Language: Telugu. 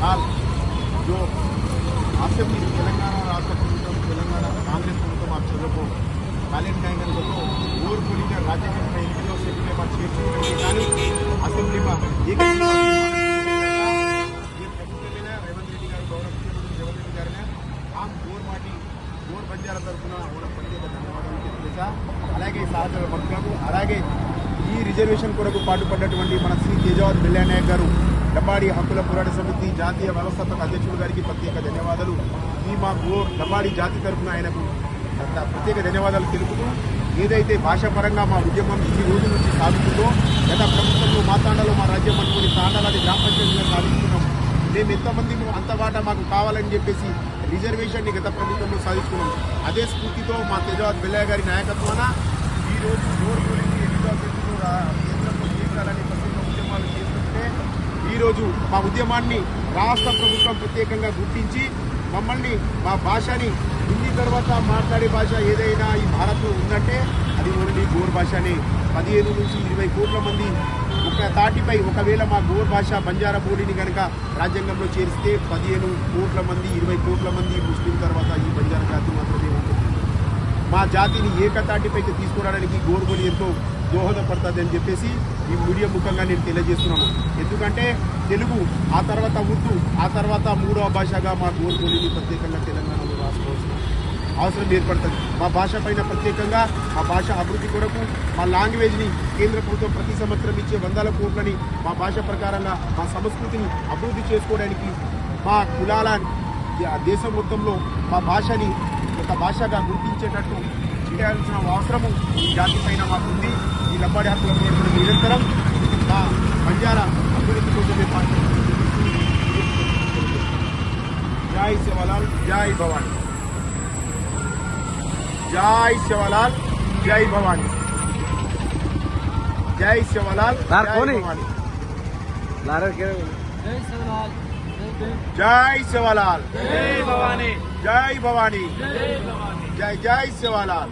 हाल जो असेंबली तेलंगाना राष्ट्र प्रभुत्व तेलंगाना कांग्रेस प्रभुत्व आप चलो बैलेट न्यायगंలో ఓర్పులిగా రాజ్యాంగ ఎన్నికల్లో అసెంబ్లీ మా చేర్చుకోవడానికి కానీ అసెంబ్లీ మా ఏకగ్రీవ ये ప్రభుత్వం లేనా రేవంత్ రెడ్డి గారు గౌరవ ముఖ్యమంత్రి రేవంత్ రెడ్డి గారినే ఆమ్ గోర్ బంజారా తరఫున కూడా ప్రత్యేక ధన్యవాదాలు తెలియజేశా. అలాగే సహచర భక్తులకు అలాగే ఈ రిజర్వేషన్ కొరకు పాటుపడ్డటువంటి మన శ్రీ తేజావత్ బిల్లా నాయక్ గారు లంబాడి హక్కుల పోరాట సమితి జాతీయ వ్యవస్థాపక అధ్యక్షుడు గారికి ప్రత్యేక ధన్యవాదాలు. ఈ మా గోర్ లంబాడి జాతి తరఫున ఆయనకు ప్రత్యేక ధన్యవాదాలు తెలుపుతూ ఏదైతే భాషాపరంగా మా ఉద్యమం ఈ రోజు నుంచి సాగుతుందో గత ప్రభుత్వంలో మా తాండాలో మా రాజ్యం అనుకుని తాండాలని గ్రామ పంచాయతీగా సాధిస్తున్నాం. మేము ఎంతమంది అంత వాటా మాకు కావాలని చెప్పేసి రిజర్వేషన్ని గత ప్రభుత్వంలో సాధిస్తున్నాం. అదే స్ఫూర్తితో మా తేజావత్ బిల్లయ్య గారి నాయకత్వాన ఈరోజు గోర్ గురించి కేంద్రంలో చేయాలని ప్రత్యేక ఉద్యమాలు చేస్తుంటే ఈరోజు మా ఉద్యమాన్ని రాష్ట్ర ప్రభుత్వం ప్రత్యేకంగా గుర్తించి మమ్మల్ని మా భాషని హిందీ తర్వాత మాట్లాడే భాష ఏదైనా ఈ భారత్లో ఉందంటే అది ఓన్లీ గోర్ భాషనే. 15 నుంచి 20 కోట్ల మంది ఒక తాటిపై ఒకవేళ మా గోర్ భాష బంజారా బోడిని కనుక రాజ్యాంగంలో చేరిస్తే 15 కోట్ల మంది 20 కోట్ల మంది ముస్లిం తర్వాత ఈ బంజారా జాతి మాత్రమే ఉంటుంది. మా జాతిని ఏకతాటిపైకి తీసుకురావడానికి గోర్ బోలి ఎంతో దోహదపడుతుంది అని చెప్పేసి ఈ మీడియా ముఖంగా నేను తెలియజేస్తున్నాను. ఎందుకంటే తెలుగు ఆ తర్వాత ఉర్దూ ఆ తర్వాత 3వ భాషగా మా గోర్ బోలిని ప్రత్యేకంగా తెలంగాణలో రాసుకోవాల్సిన అవసరం ఏర్పడుతుంది. మా భాష పైన ప్రత్యేకంగా మా భాష అభివృద్ధి కొరకు మా లాంగ్వేజ్ని కేంద్ర ప్రభుత్వం ప్రతి సంవత్సరం ఇచ్చే 100 కోట్లని మా భాష ప్రకారంగా మా సంస్కృతిని అభివృద్ధి చేసుకోవడానికి మా కులాల దేశం మొత్తంలో మా భాషని ఒక భాషగా గుర్తించేటట్టు చేయాల్సిన అవసరము ఈ జాతి పైన మాకుంది. ఈ లంబాడి హక్కుల పోరాటం నిరంతరం మా బంజారా అభివృద్ధి కోసమే పాల్గొంటుంది. జై సేవాలాల్ జై భవానీ. जय सेवालाल जय भवानी. जय सेवालाल जय भवानी. जय सेवालाल जय भवानी. जय भवानी. जय जय सेवालाल.